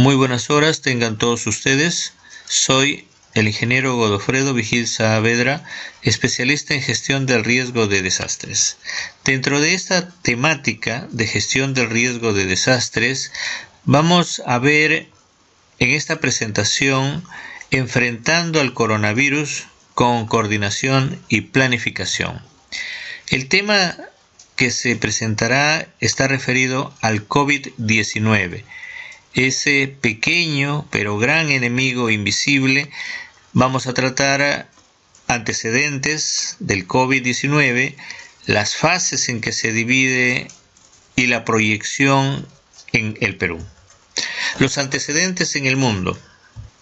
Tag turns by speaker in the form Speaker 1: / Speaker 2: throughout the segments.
Speaker 1: Muy buenas horas tengan todos ustedes. Soy el ingeniero Godofredo Vigil Saavedra, especialista en gestión del riesgo de desastres. Dentro de esta temática de gestión del riesgo de desastres, vamos a ver en esta presentación enfrentando al coronavirus con coordinación y planificación. El tema que se presentará está referido al COVID-19. Ese pequeño pero gran enemigo invisible. Vamos a tratar antecedentes del COVID-19, las fases en que se divide y la proyección en el Perú. Los antecedentes en el mundo.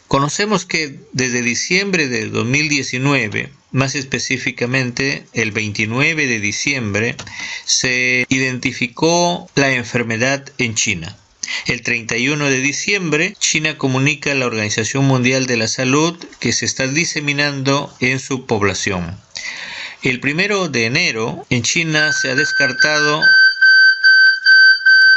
Speaker 1: Conocemos que desde diciembre de 2019, más específicamente el 29 de diciembre, se identificó la enfermedad en China. El 31 de diciembre, China comunica a la Organización Mundial de la Salud que se está diseminando en su población. El 1 de enero, en China se ha descartado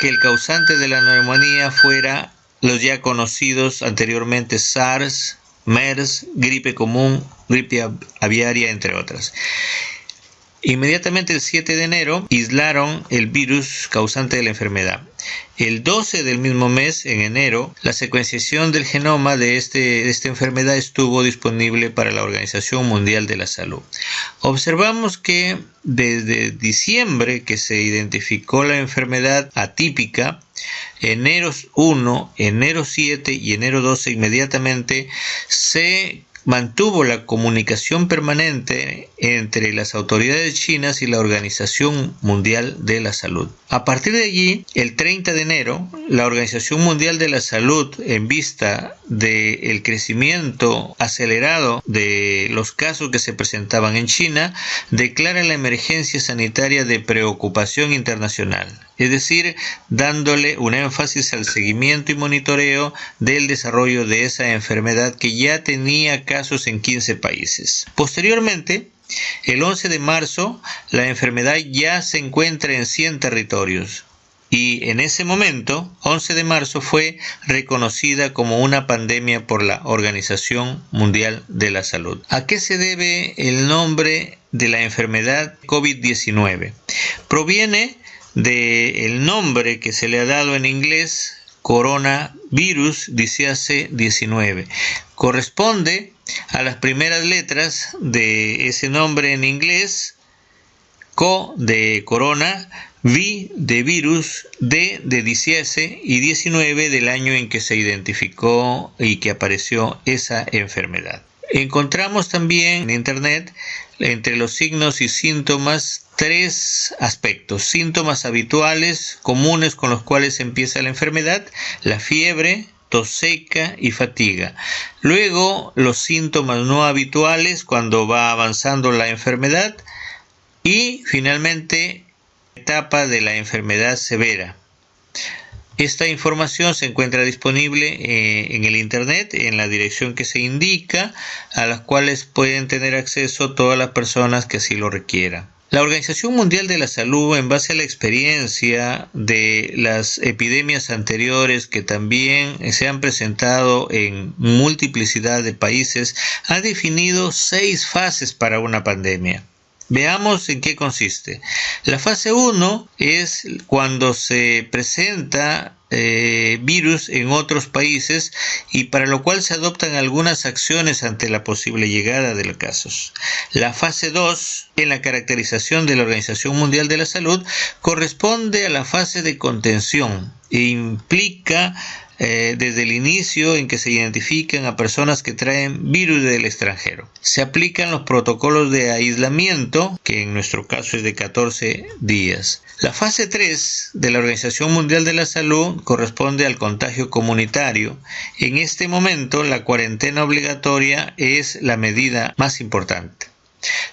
Speaker 1: que el causante de la neumonía fuera los ya conocidos anteriormente SARS, MERS, gripe común, gripe aviaria, entre otras. Inmediatamente el 7 de enero aislaron el virus causante de la enfermedad. El 12 del mismo mes, en enero, la secuenciación del genoma de esta enfermedad estuvo disponible para la Organización Mundial de la Salud. Observamos que desde diciembre que se identificó la enfermedad atípica, enero 1, enero 7 y enero 12 inmediatamente se mantuvo la comunicación permanente entre las autoridades chinas y la Organización Mundial de la Salud. A partir de allí, el 30 de enero, la Organización Mundial de la Salud, en vista del crecimiento acelerado de los casos que se presentaban en China, declara la emergencia sanitaria de preocupación internacional, es decir, dándole un énfasis al seguimiento y monitoreo del desarrollo de esa enfermedad que ya tenía casos en 15 países. Posteriormente, el 11 de marzo, la enfermedad ya se encuentra en 100 territorios y en ese momento, 11 de marzo, fue reconocida como una pandemia por la Organización Mundial de la Salud. ¿A qué se debe el nombre de la enfermedad COVID-19? Proviene del nombre que se le ha dado en inglés, coronavirus, dice 19. Corresponde a las primeras letras de ese nombre en inglés: co de corona, vi de virus, de diciese y 19 del año en que se identificó y que apareció esa enfermedad. Encontramos también en internet, entre los signos y síntomas, 3 aspectos: síntomas habituales, comunes con los cuales empieza la enfermedad, la fiebre, tos seca y fatiga. Luego, los síntomas no habituales cuando va avanzando la enfermedad y finalmente, etapa de la enfermedad severa. Esta información se encuentra disponible en el internet, en la dirección que se indica, a las cuales pueden tener acceso todas las personas que así lo requieran. La Organización Mundial de la Salud, en base a la experiencia de las epidemias anteriores que también se han presentado en multiplicidad de países, ha definido 6 fases para una pandemia. Veamos en qué consiste. La fase 1 es cuando se presenta virus en otros países y para lo cual se adoptan algunas acciones ante la posible llegada de los casos. La fase 2, en la caracterización de la Organización Mundial de la Salud, corresponde a la fase de contención e implica desde el inicio en que se identifican a personas que traen virus del extranjero. Se aplican los protocolos de aislamiento, que en nuestro caso es de 14 días. La fase 3 de la Organización Mundial de la Salud corresponde al contagio comunitario. En este momento, la cuarentena obligatoria es la medida más importante.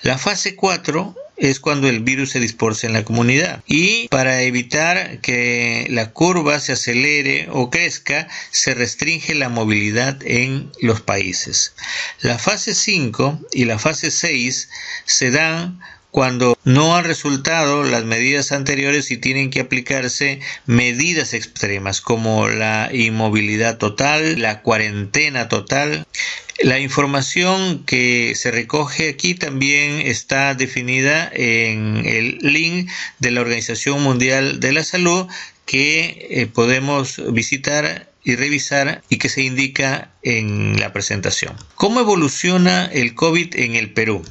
Speaker 1: La fase 4 es cuando el virus se dispersa en la comunidad y para evitar que la curva se acelere o crezca, se restringe la movilidad en los países. La fase 5 y la fase 6 se dan cuando no han resultado las medidas anteriores y tienen que aplicarse medidas extremas como la inmovilidad total, la cuarentena total. La información que se recoge aquí también está definida en el link de la Organización Mundial de la Salud que podemos visitar y revisar y que se indica en la presentación. ¿Cómo evoluciona el COVID en el Perú?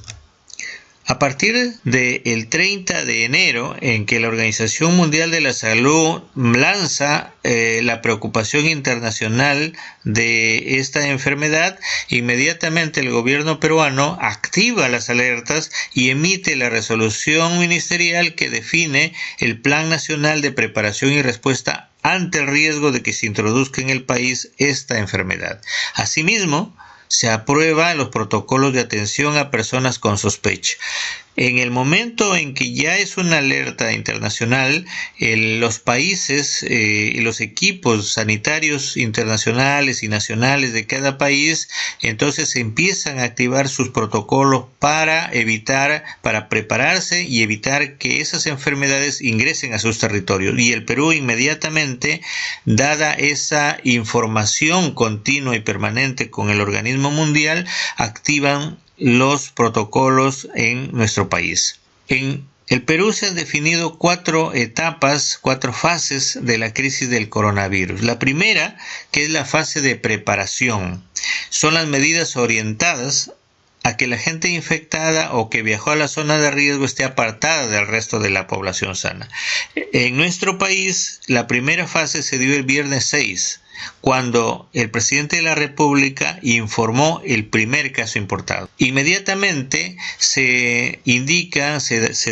Speaker 1: A partir del 30 de enero, en que la Organización Mundial de la Salud lanza la preocupación internacional de esta enfermedad, inmediatamente el gobierno peruano activa las alertas y emite la resolución ministerial que define el Plan Nacional de Preparación y Respuesta ante el riesgo de que se introduzca en el país esta enfermedad. Asimismo, se aprueban los protocolos de atención a personas con sospecha. En el momento en que ya es una alerta internacional, los países y los equipos sanitarios internacionales y nacionales de cada país, entonces empiezan a activar sus protocolos para prepararse y evitar que esas enfermedades ingresen a sus territorios. Y el Perú inmediatamente, dada esa información continua y permanente con el organismo mundial, activan los protocolos en nuestro país. En el Perú se han definido 4 etapas, 4 fases de la crisis del coronavirus. La primera, que es la fase de preparación, son las medidas orientadas a que la gente infectada o que viajó a la zona de riesgo esté apartada del resto de la población sana. En nuestro país, la primera fase se dio el viernes 6, cuando el presidente de la República informó el primer caso importado. Inmediatamente se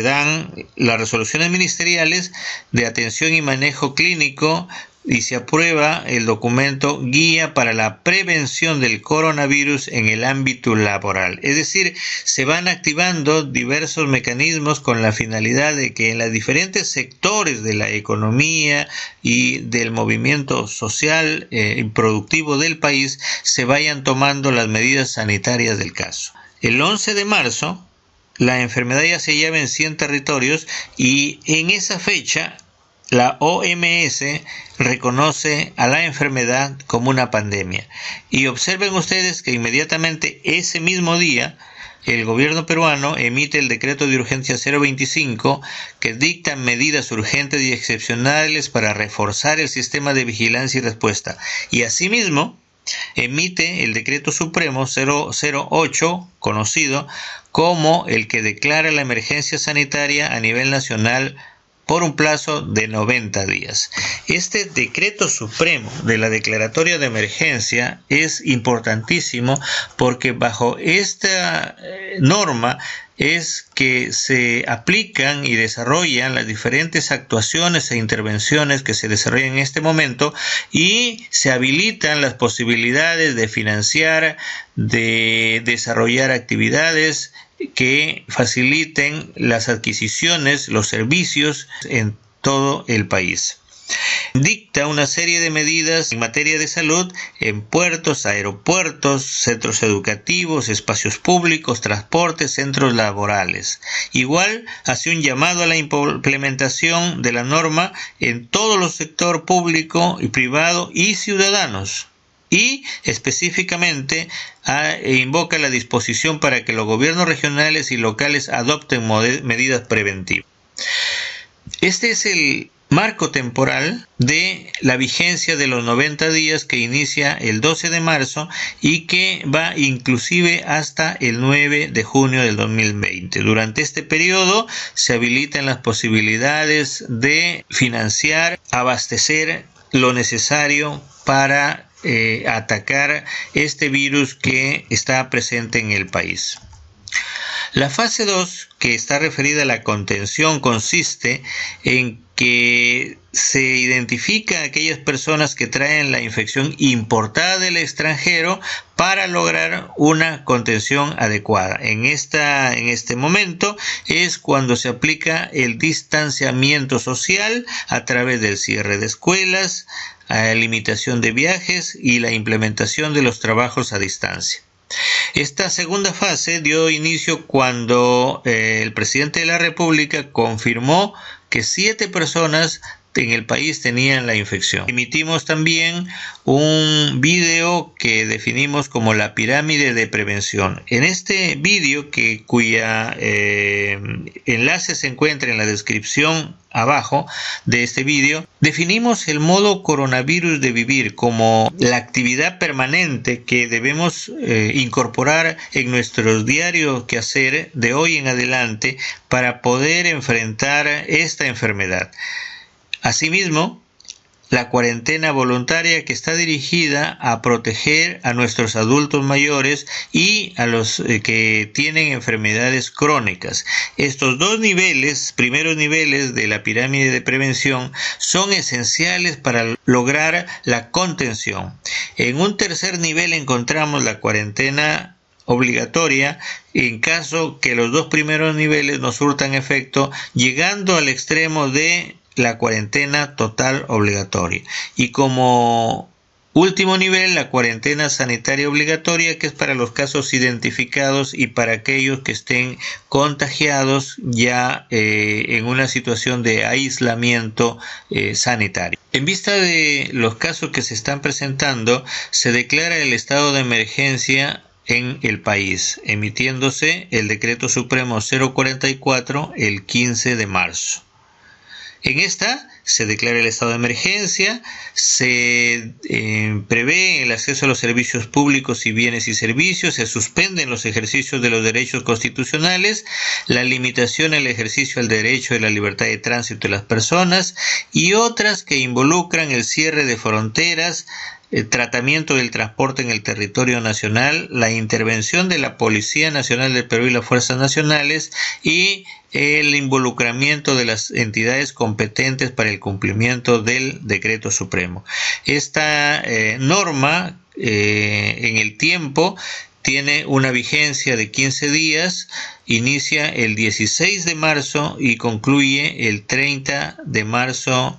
Speaker 1: dan las resoluciones ministeriales de atención y manejo clínico y se aprueba el documento Guía para la Prevención del Coronavirus en el ámbito laboral. Es decir, se van activando diversos mecanismos con la finalidad de que en los diferentes sectores de la economía y del movimiento social y productivo del país se vayan tomando las medidas sanitarias del caso. El 11 de marzo, la enfermedad ya se hallaba en 100 territorios y en esa fecha la OMS reconoce a la enfermedad como una pandemia. Y observen ustedes que inmediatamente ese mismo día el gobierno peruano emite el decreto de urgencia 025 que dicta medidas urgentes y excepcionales para reforzar el sistema de vigilancia y respuesta. Y asimismo emite el decreto supremo 008, conocido como el que declara la emergencia sanitaria a nivel nacional por un plazo de 90 días. Este decreto supremo de la declaratoria de emergencia es importantísimo porque bajo esta norma es que se aplican y desarrollan las diferentes actuaciones e intervenciones que se desarrollan en este momento y se habilitan las posibilidades de financiar, de desarrollar actividades que faciliten las adquisiciones, los servicios en todo el país. Dicta una serie de medidas en materia de salud en puertos, aeropuertos, centros educativos, espacios públicos, transportes, centros laborales. Igual hace un llamado a la implementación de la norma en todo el sector público y privado y ciudadanos. Y específicamente invoca la disposición para que los gobiernos regionales y locales adopten medidas preventivas. Este es el marco temporal de la vigencia de los 90 días que inicia el 12 de marzo y que va inclusive hasta el 9 de junio del 2020. Durante este periodo se habilitan las posibilidades de financiar, abastecer lo necesario para atacar este virus que está presente en el país. La fase 2, que está referida a la contención, consiste en que se identifica a aquellas personas que traen la infección importada del extranjero para lograr una contención adecuada. En este momento es cuando se aplica el distanciamiento social a través del cierre de escuelas, a la limitación de viajes y la implementación de los trabajos a distancia. Esta segunda fase dio inicio cuando el presidente de la República confirmó que 7 personas en el país tenían la infección. Emitimos también un vídeo que definimos como la pirámide de prevención. En este vídeo, cuya enlace se encuentra en la descripción abajo de este vídeo, definimos el modo coronavirus de vivir como la actividad permanente que debemos incorporar en nuestros diarios quehacer de hoy en adelante para poder enfrentar esta enfermedad. Asimismo, la cuarentena voluntaria que está dirigida a proteger a nuestros adultos mayores y a los que tienen enfermedades crónicas. Estos dos primeros niveles de la pirámide de prevención, son esenciales para lograr la contención. En un tercer nivel encontramos la cuarentena obligatoria en caso que los dos primeros niveles no surtan efecto, llegando al extremo de la cuarentena total obligatoria. Y como último nivel, la cuarentena sanitaria obligatoria, que es para los casos identificados y para aquellos que estén contagiados ya en una situación de aislamiento sanitario. En vista de los casos que se están presentando, se declara el estado de emergencia en el país, emitiéndose el Decreto Supremo 044 el 15 de marzo. En esta se declara el estado de emergencia, se prevé el acceso a los servicios públicos y bienes y servicios, se suspenden los ejercicios de los derechos constitucionales, la limitación al ejercicio del derecho de la libertad de tránsito de las personas y otras que involucran el cierre de fronteras, el tratamiento del transporte en el territorio nacional, la intervención de la Policía Nacional del Perú y las Fuerzas Nacionales y el involucramiento de las entidades competentes para el cumplimiento del Decreto Supremo. Esta norma en el tiempo tiene una vigencia de 15 días, inicia el 16 de marzo y concluye el 30 de marzo.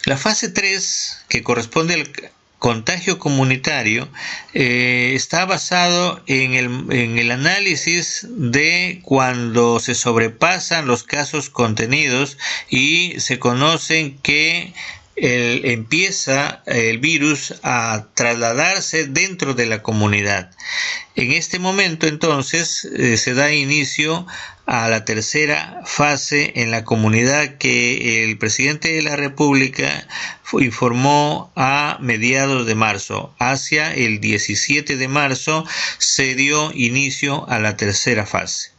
Speaker 1: La fase 3, que corresponde al contagio comunitario, está basado en el análisis de cuando se sobrepasan los casos contenidos y se conocen que empieza el virus a trasladarse dentro de la comunidad. En este momento, entonces, se da inicio a la tercera fase en la comunidad que el presidente de la República informó a mediados de marzo. Hacia el 17 de marzo se dio inicio a la tercera fase.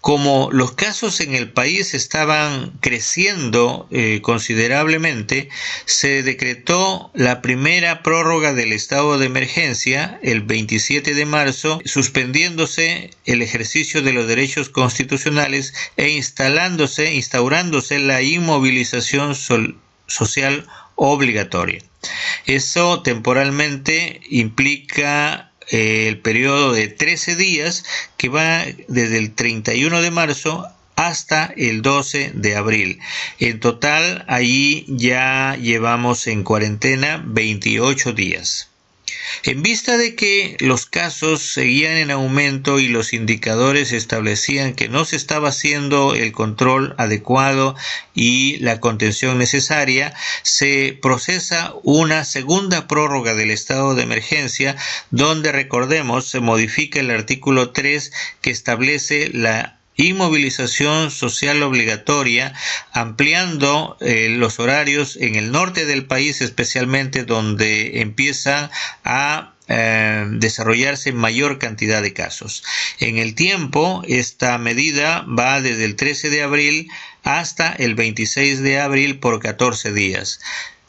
Speaker 1: Como los casos en el país estaban creciendo considerablemente, se decretó la primera prórroga del estado de emergencia el 27 de marzo, suspendiéndose el ejercicio de los derechos constitucionales e instaurándose la inmovilización social obligatoria. Eso temporalmente implica el periodo de 13 días que va desde el 31 de marzo hasta el 12 de abril. En total, allí ya llevamos en cuarentena 28 días. En vista de que los casos seguían en aumento y los indicadores establecían que no se estaba haciendo el control adecuado y la contención necesaria, se procesa una segunda prórroga del estado de emergencia, donde, recordemos, se modifica el artículo 3 que establece la inmovilización social obligatoria, ampliando los horarios en el norte del país, especialmente donde empiezan a desarrollarse mayor cantidad de casos. En el tiempo, esta medida va desde el 13 de abril hasta el 26 de abril por 14 días.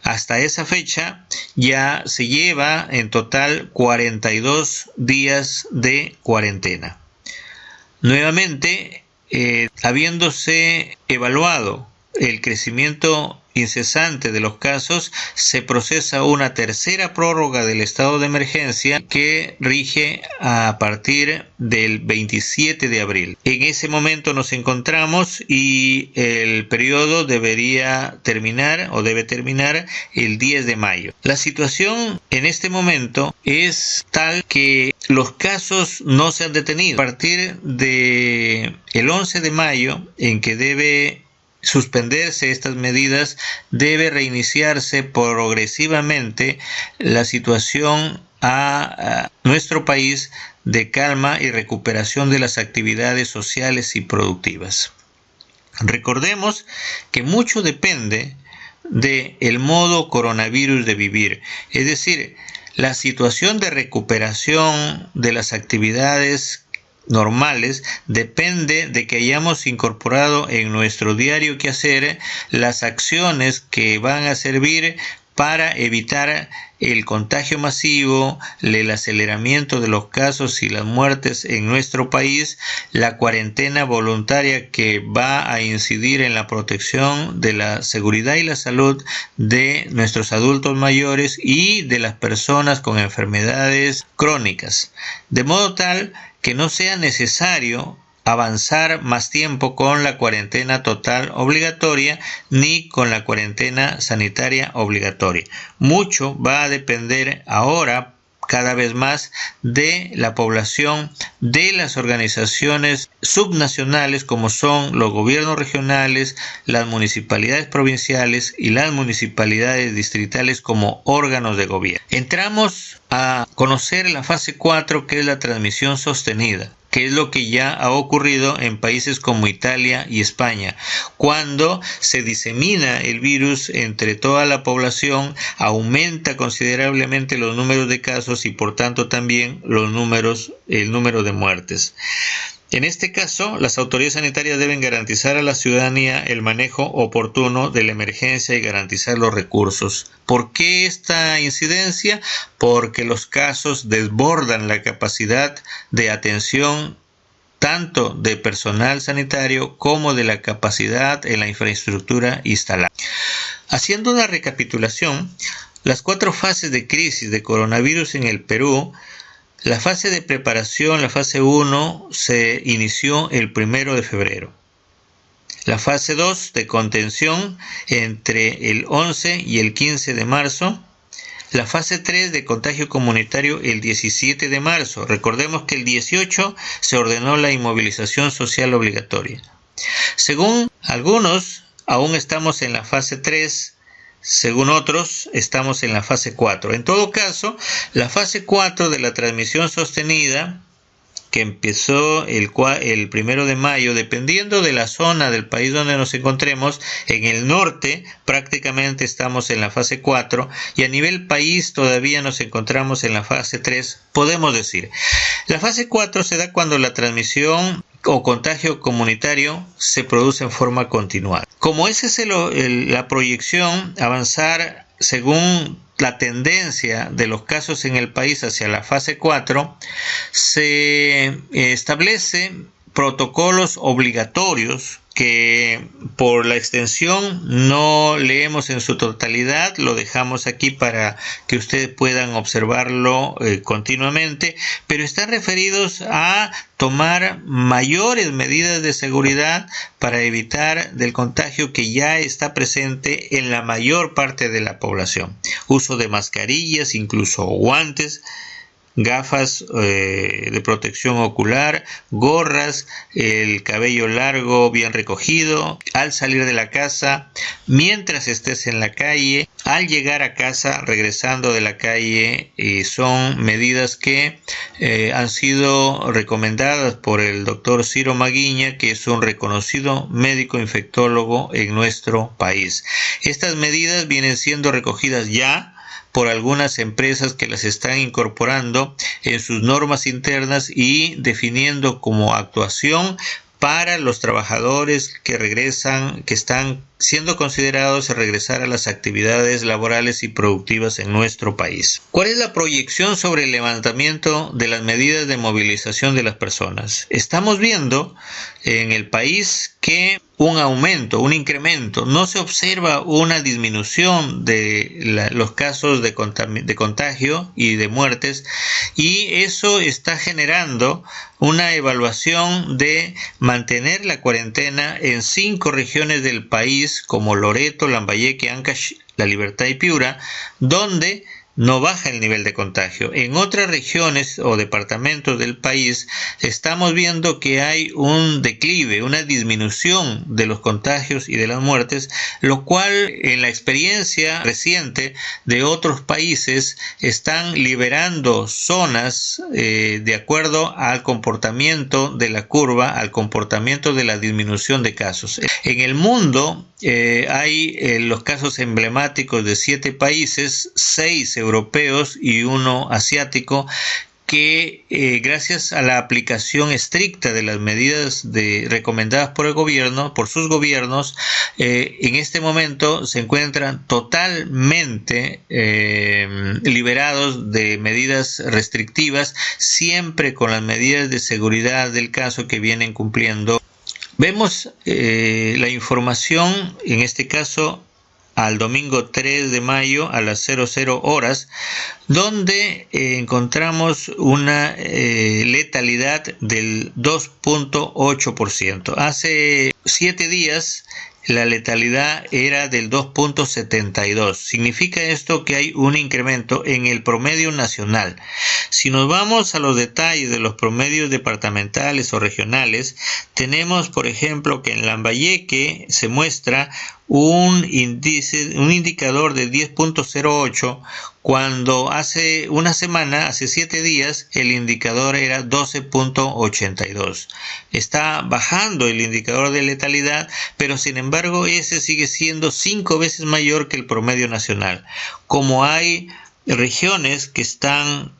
Speaker 1: Hasta esa fecha ya se lleva en total 42 días de cuarentena. Nuevamente, habiéndose evaluado el crecimiento incesante de los casos, se procesa una tercera prórroga del estado de emergencia que rige a partir del 27 de abril. En ese momento nos encontramos y el periodo debería terminar o debe terminar el 10 de mayo. La situación en este momento es tal que los casos no se han detenido. A partir del 11 de mayo, en que debe suspenderse estas medidas, debe reiniciarse progresivamente la situación a nuestro país de calma y recuperación de las actividades sociales y productivas. Recordemos que mucho depende del modo coronavirus de vivir, es decir, la situación de recuperación de las actividades normales depende de que hayamos incorporado en nuestro diario quehacer las acciones que van a servir para evitar el contagio masivo, el aceleramiento de los casos y las muertes en nuestro país, la cuarentena voluntaria que va a incidir en la protección de la seguridad y la salud de nuestros adultos mayores y de las personas con enfermedades crónicas, de modo tal que no sea necesario avanzar más tiempo con la cuarentena total obligatoria ni con la cuarentena sanitaria obligatoria. Mucho va a depender ahora cada vez más de la población, de las organizaciones subnacionales como son los gobiernos regionales, las municipalidades provinciales y las municipalidades distritales como órganos de gobierno. Entramos a conocer la fase 4, que es la transmisión sostenida, que es lo que ya ha ocurrido en países como Italia y España. Cuando se disemina el virus entre toda la población, aumenta considerablemente los números de casos y por tanto también el número de muertes. En este caso, las autoridades sanitarias deben garantizar a la ciudadanía el manejo oportuno de la emergencia y garantizar los recursos. ¿Por qué esta incidencia? Porque los casos desbordan la capacidad de atención tanto de personal sanitario como de la capacidad en la infraestructura instalada. Haciendo una recapitulación, las 4 fases de crisis de coronavirus en el Perú. La fase de preparación, la fase 1, se inició el 1 de febrero. La fase 2 de contención entre el 11 y el 15 de marzo. La fase 3 de contagio comunitario el 17 de marzo. Recordemos que el 18 se ordenó la inmovilización social obligatoria. Según algunos, aún estamos en la fase 3. Según otros, estamos en la fase 4. En todo caso, la fase 4 de la transmisión sostenida, que empezó el 1 de mayo, dependiendo de la zona del país donde nos encontremos, en el norte prácticamente estamos en la fase 4 y a nivel país todavía nos encontramos en la fase 3, podemos decir. La fase 4 se da cuando la transmisión o contagio comunitario se produce en forma continuada. Como esa es la proyección, avanzar según la tendencia de los casos en el país hacia la fase 4, se establecen protocolos obligatorios que por la extensión no leemos en su totalidad, lo dejamos aquí para que ustedes puedan observarlo continuamente, pero están referidos a tomar mayores medidas de seguridad para evitar del contagio que ya está presente en la mayor parte de la población. Uso de mascarillas, incluso guantes, gafas de protección ocular, gorras, el cabello largo bien recogido, al salir de la casa, mientras estés en la calle, al llegar a casa, regresando de la calle, son medidas que han sido recomendadas por el doctor Ciro Maguiña, que es un reconocido médico infectólogo en nuestro país. Estas medidas vienen siendo recogidas ya por algunas empresas que las están incorporando en sus normas internas y definiendo como actuación para los trabajadores que regresan, que están siendo considerados regresar a las actividades laborales y productivas en nuestro país. ¿Cuál es la proyección sobre el levantamiento de las medidas de movilización de las personas? Estamos viendo en el país que un aumento, un incremento, no se observa una disminución de los casos de contagio y de muertes, y eso está generando una evaluación de mantener la cuarentena en 5 regiones del país como Loreto, Lambayeque, Ancash, La Libertad y Piura, donde no baja el nivel de contagio. En otras regiones o departamentos del país estamos viendo que hay un declive, una disminución de los contagios y de las muertes, lo cual en la experiencia reciente de otros países están liberando zonas de acuerdo al comportamiento de la curva, al comportamiento de la disminución de casos. En el mundo hay los casos emblemáticos de 7 países, 6 europeos y 1 asiático, que gracias a la aplicación estricta de las medidas recomendadas por el gobierno, por sus gobiernos, en este momento se encuentran totalmente liberados de medidas restrictivas, siempre con las medidas de seguridad del caso que vienen cumpliendo. Vemos la información, en este caso, al domingo 3 de mayo a las 00 horas, donde encontramos una letalidad del 2.8%. Hace 7 días la letalidad era del 2.72. Significa esto que hay un incremento en el promedio nacional. Si nos vamos a los detalles de los promedios departamentales o regionales, tenemos, por ejemplo, que en Lambayeque se muestra un indicador de 10.08, cuando hace una semana, hace 7 días, el indicador era 12.82. Está bajando el indicador de letalidad, pero sin embargo ese sigue siendo 5 veces mayor que el promedio nacional. Como hay regiones que están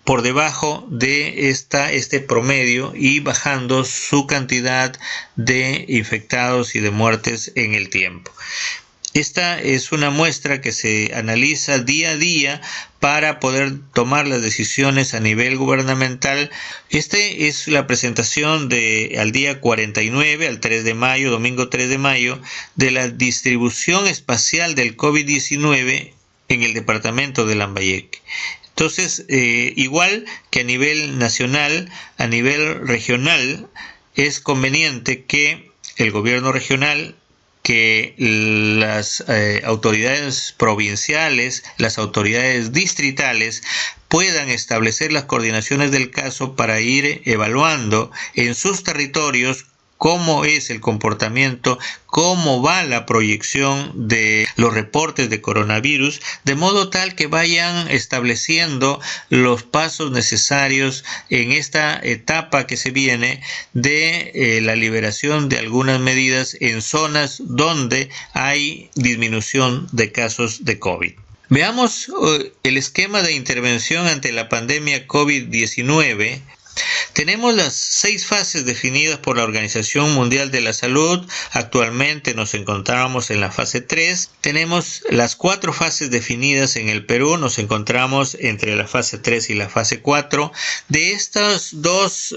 Speaker 1: por debajo de este promedio y bajando su cantidad de infectados y de muertes en el tiempo. Esta es una muestra que se analiza día a día para poder tomar las decisiones a nivel gubernamental. Este es la presentación al día 49, al 3 de mayo, domingo 3 de mayo, de la distribución espacial del COVID-19 en el departamento de Lambayeque. Entonces, igual que a nivel nacional, a nivel regional, es conveniente que el gobierno regional, que las autoridades provinciales, las autoridades distritales puedan establecer las coordinaciones del caso para ir evaluando en sus territorios cómo es el comportamiento, cómo va la proyección de los reportes de coronavirus, de modo tal que vayan estableciendo los pasos necesarios en esta etapa que se viene de la liberación de algunas medidas en zonas donde hay disminución de casos de COVID. Veamos el esquema de intervención ante la pandemia COVID-19. Tenemos las 6 fases definidas por la Organización Mundial de la Salud. Actualmente nos encontramos en la fase 3. Tenemos las 4 fases definidas en el Perú. Nos encontramos entre la fase 3 y la fase 4. De estas 2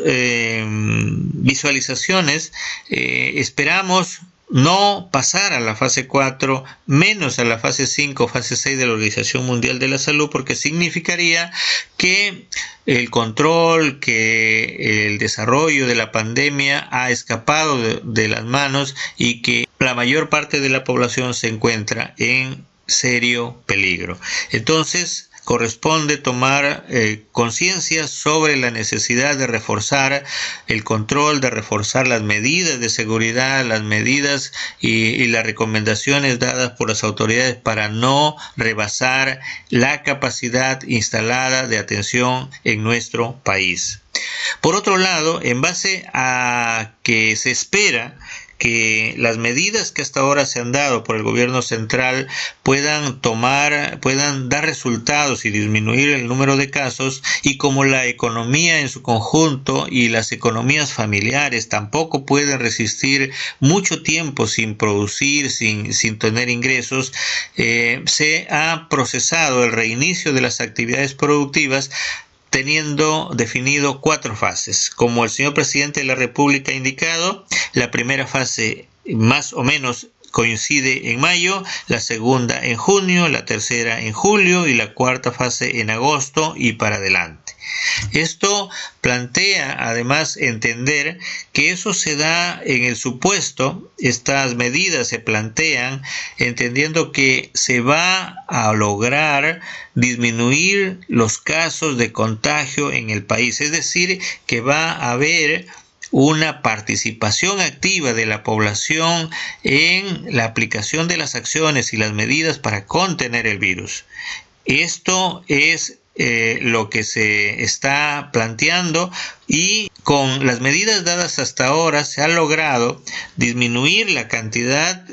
Speaker 1: visualizaciones, esperamos no pasar a la fase 4, menos a la fase 5, fase 6 de la Organización Mundial de la Salud, porque significaría que el control, que el desarrollo de la pandemia ha escapado de las manos y que la mayor parte de la población se encuentra en serio peligro. Entonces, corresponde tomar conciencia sobre la necesidad de reforzar el control, de reforzar las medidas de seguridad, las medidas y las recomendaciones dadas por las autoridades para no rebasar la capacidad instalada de atención en nuestro país. Por otro lado, en base a que se espera que las medidas que hasta ahora se han dado por el gobierno central puedan dar resultados y disminuir el número de casos, y como la economía en su conjunto y las economías familiares tampoco pueden resistir mucho tiempo sin producir, sin tener ingresos, se ha procesado el reinicio de las actividades productivas teniendo definido 4 fases. Como el señor presidente de la República ha indicado, la primera fase más o menos coincide en mayo, la segunda en junio, la tercera en julio y la cuarta fase en agosto y para adelante. Esto plantea además entender que eso se da en el supuesto, estas medidas se plantean entendiendo que se va a lograr disminuir los casos de contagio en el país, es decir, que va a haber una participación activa de la población en la aplicación de las acciones y las medidas para contener el virus. Esto es lo que se está planteando, y con las medidas dadas hasta ahora se ha logrado disminuir la cantidad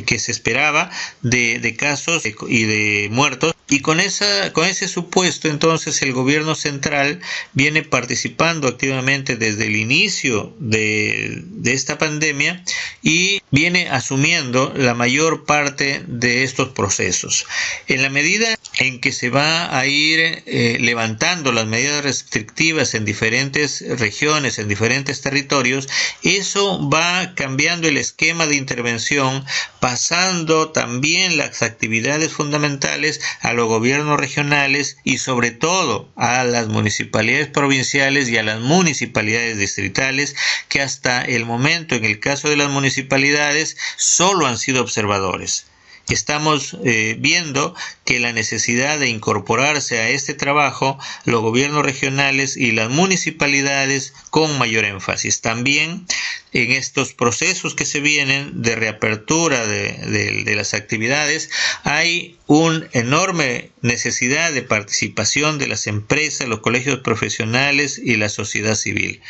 Speaker 1: que se esperaba de casos y de muertos, y con ese supuesto entonces el gobierno central viene participando activamente desde el inicio de esta pandemia y viene asumiendo la mayor parte de estos procesos. En la medida en que se va a ir levantando las medidas restrictivas en diferentes regiones, en diferentes territorios, eso va cambiando el esquema de intervención, pasando también las actividades fundamentales a los gobiernos regionales y sobre todo a las municipalidades provinciales y a las municipalidades distritales, que hasta el momento en el caso de las municipalidades solo han sido observadores. Estamos viendo que la necesidad de incorporarse a este trabajo los gobiernos regionales y las municipalidades con mayor énfasis. También en estos procesos que se vienen de reapertura de las actividades hay una enorme necesidad de participación de las empresas, los colegios profesionales y la sociedad civil.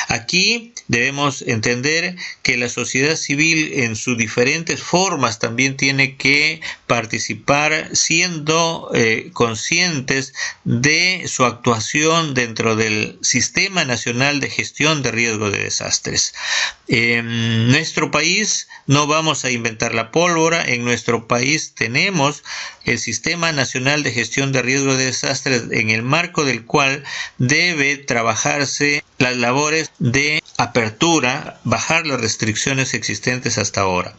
Speaker 1: Aquí debemos entender que la sociedad civil en sus diferentes formas también tiene que participar, siendo conscientes de su actuación dentro del Sistema Nacional de Gestión de Riesgo de Desastres. En nuestro país no vamos a inventar la pólvora. En nuestro país tenemos el Sistema Nacional de Gestión de Riesgo de Desastres, en el marco del cual debe trabajarse las labores de apertura, bajar las restricciones existentes hasta ahora.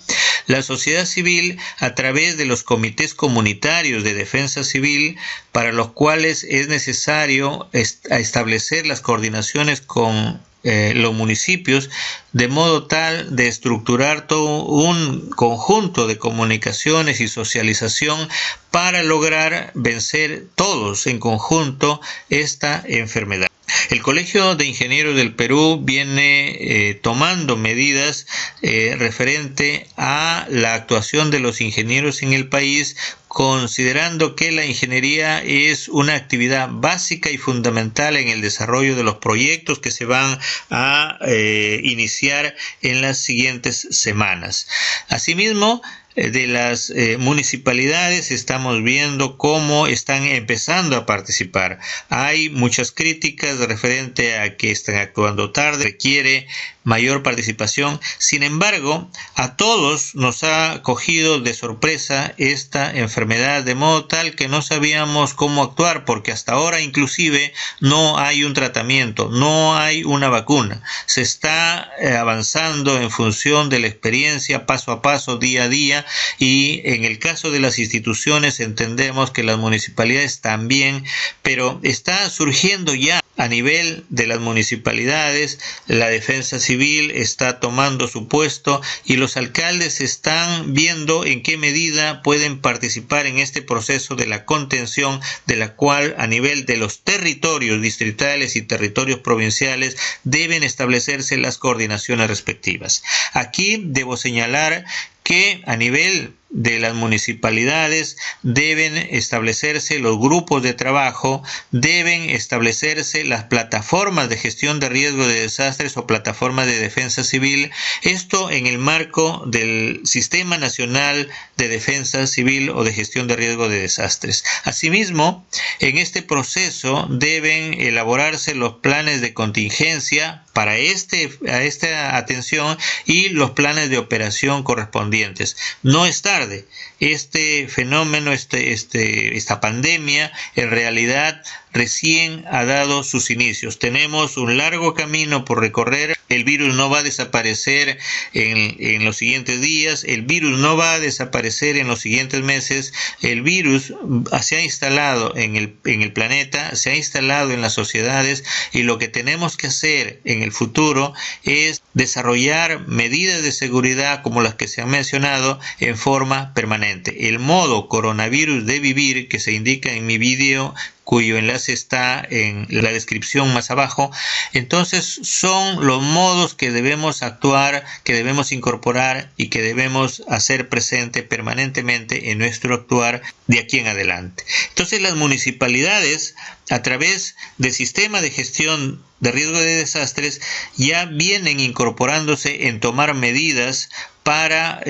Speaker 1: La sociedad civil, a través de los comités comunitarios de defensa civil, para los cuales es necesario establecer las coordinaciones con los municipios, de modo tal de estructurar todo un conjunto de comunicaciones y socialización para lograr vencer todos en conjunto esta enfermedad. El Colegio de Ingenieros del Perú viene tomando medidas referente a la actuación de los ingenieros en el país, considerando que la ingeniería es una actividad básica y fundamental en el desarrollo de los proyectos que se van a iniciar en las siguientes semanas. Asimismo, de las municipalidades estamos viendo cómo están empezando a participar. Hay muchas críticas referente a que están actuando tarde, requiere mayor participación. Sin embargo, a todos nos ha cogido de sorpresa esta enfermedad, de modo tal que no sabíamos cómo actuar, porque hasta ahora inclusive no hay un tratamiento, no hay una vacuna. Se está avanzando en función de la experiencia, paso a paso, día a día, y en el caso de las instituciones entendemos que las municipalidades también, pero está surgiendo ya a nivel de las municipalidades, la defensa civil está tomando su puesto y los alcaldes están viendo en qué medida pueden participar en este proceso de la contención, de la cual a nivel de los territorios distritales y territorios provinciales deben establecerse las coordinaciones respectivas. Aquí debo señalar que a nivel de las municipalidades deben establecerse los grupos de trabajo, deben establecerse las plataformas de gestión de riesgo de desastres o plataformas de defensa civil, esto en el marco del Sistema Nacional de Defensa Civil o de Gestión de Riesgo de Desastres. Asimismo, en este proceso deben elaborarse los planes de contingencia para esta atención y los planes de operación correspondientes. No es tarde. Este fenómeno, esta pandemia, en realidad recién ha dado sus inicios. Tenemos un largo camino por recorrer. El virus no va a desaparecer en los siguientes días. El virus no va a desaparecer en los siguientes meses. El virus se ha instalado en el planeta, se ha instalado en las sociedades, y lo que tenemos que hacer en el futuro es desarrollar medidas de seguridad como las que se han mencionado en forma permanente. El modo coronavirus de vivir que se indica en mi vídeo, cuyo enlace está en la descripción más abajo, entonces son los modos que debemos actuar, que debemos incorporar y que debemos hacer presente permanentemente en nuestro actuar de aquí en adelante. Entonces las municipalidades, a través del sistema de gestión de riesgo de desastres, ya vienen incorporándose en tomar medidas para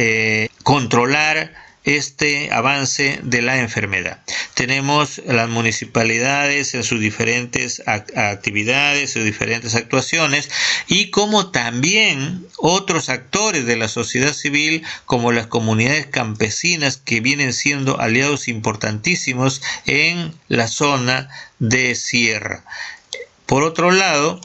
Speaker 1: controlar este avance de la enfermedad. Tenemos las municipalidades en sus diferentes actividades, sus diferentes actuaciones, y como también otros actores de la sociedad civil, como las comunidades campesinas, que vienen siendo aliados importantísimos en la zona de sierra. Por otro lado,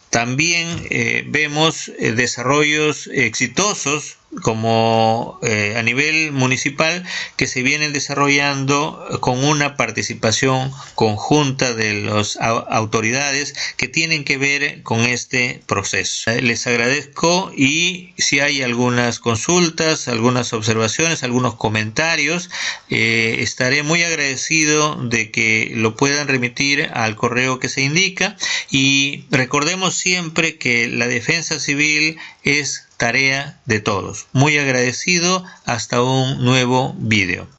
Speaker 1: también vemos desarrollos exitosos como a nivel municipal que se vienen desarrollando con una participación conjunta de las autoridades que tienen que ver con este proceso. Les agradezco, y si hay algunas consultas, algunas observaciones, algunos comentarios, estaré muy agradecido de que lo puedan remitir al correo que se indica, y recordemos siempre que la defensa civil es tarea de todos. Muy agradecido, hasta un nuevo vídeo.